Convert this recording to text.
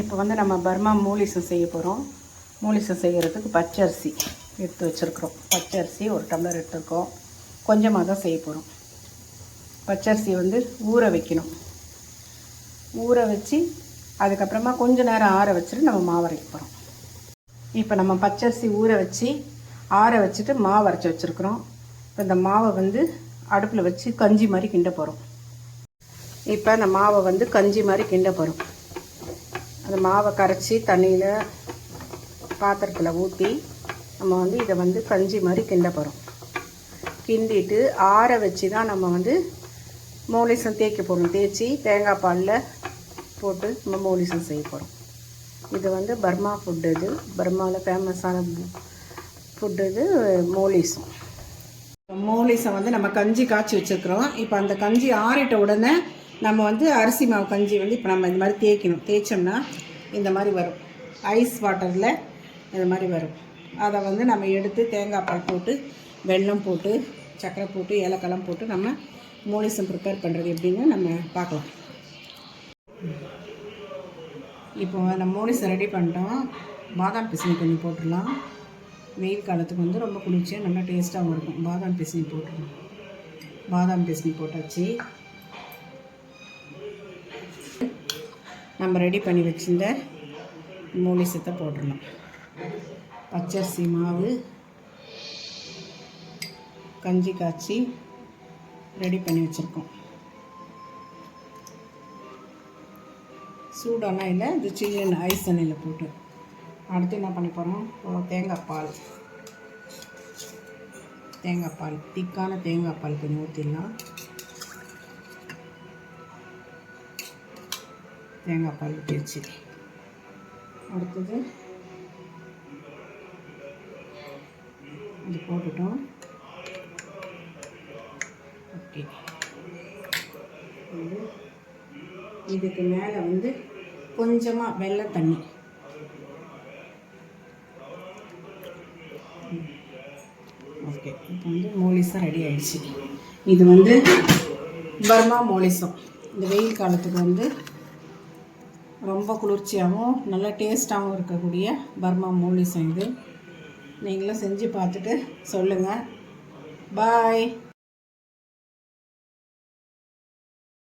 இப்போ வந்து நம்ம பர்மா மூலிசம் செய்ய போகிறோம். மூலிசம் செய்கிறதுக்கு பச்சரிசி எடுத்து வச்சுருக்குறோம். பச்சரிசி 1 டம்ளர் எடுத்துருக்கோம். கொஞ்சமாக தான் செய்ய போகிறோம். பச்சரிசி வந்து ஊற வைக்கணும். ஊற வச்சு அதுக்கப்புறமா கொஞ்சம் நேரம் ஆற வச்சுட்டு நம்ம மாவு அரைக்க போகிறோம். இப்போ நம்ம பச்சரிசி ஊற வச்சு ஆற வச்சுட்டு மாவு அரைச்சி வச்சுருக்குறோம். இப்போ இந்த மாவை வந்து அடுப்பில் வச்சு கஞ்சி மாதிரி கிண்ட போகிறோம். இப்போ அந்த மாவை வந்து கஞ்சி மாதிரி கிண்ட போகிறோம். அந்த மாவை கரைச்சி தண்ணியில் பாத்திரத்தில் ஊற்றி நம்ம வந்து இதை வந்து கஞ்சி மாதிரி கிண்ட போகிறோம். கிண்டிட்டு ஆற வச்சு தான் நம்ம வந்து மூலிசம் தேய்க்க போகிறோம். தேய்ச்சி தேங்காய் பாலில் போட்டு நம்ம மூலிசம் செய்ய போகிறோம். இது வந்து பர்மா ஃபுட்டு. இது பர்மாவில் ஃபேமஸான ஃபுட்டு. இது மூலிசம். மூலிசம் வந்து நம்ம கஞ்சி காய்ச்சி வச்சுருக்குறோம். இப்போ அந்த கஞ்சி ஆறிட்ட உடனே நம்ம வந்து அரிசி மாவு கஞ்சி வந்து இப்போ நம்ம இந்த மாதிரி தேய்க்கணும். தேய்ச்சோம்னா இந்த மாதிரி வரும். ஐஸ் வாட்டரில் இந்த மாதிரி வரும். அதை வந்து நம்ம எடுத்து தேங்காய் பால் போட்டு வெல்லம் போட்டு சர்க்கரை போட்டு ஏலக்காய்லாம் போட்டு நம்ம மூலிசம் ப்ரிப்பேர் பண்ணுறது எப்படின்னு நம்ம பார்க்கலாம். இப்போ நம்ம மூலிசம் ரெடி பண்ணிட்டோம். பாதாம் பிசினி கொஞ்சம் போட்டுடலாம். வெயில் காலத்துக்கு வந்து ரொம்ப குளிர்ச்சியாக நல்லா டேஸ்ட்டாகவும் இருக்கும். பாதாம் பிசினி போட்டுடலாம். பாதாம் பிசினி போட்டாச்சு. நம்ம ரெடி பண்ணி வச்சுருந்த மூலிசத்தை போட்டுடலாம். பச்சரிசி மாவு கஞ்சி காய்ச்சி ரெடி பண்ணி வச்சுருக்கோம். சூடான இல்லை, இது சில்லுன்னு ஐஸ் தண்ணியில் போட்டு அடுத்து என்ன பண்ணி போகிறோம்? தேங்காய் பால் திக்கான தேங்காய் பால் கொஞ்சம் ஊற்றிடலாம். தேங்காய் பால் ஊற்றிடுச்சு. அடுத்தது இது போட்டுட்டோம். ஓகே, இதுக்கு மேலே வந்து கொஞ்சமாக வெள்ளை தண்ணி. ஓகே, இப்போ வந்து மூலிசம் ரெடி ஆகிடுச்சு. இது வந்து பர்மா மூலிசம். இந்த வெயில் காலத்துக்கு வந்து ரொம்ப குளிர்ச்சியாகவும் நல்ல டேஸ்ட்டாகவும் இருக்கக்கூடிய பர்மா மூலிசம் இது. நீங்களும் செஞ்சு பார்த்துட்டு சொல்லுங்கள். பாய்.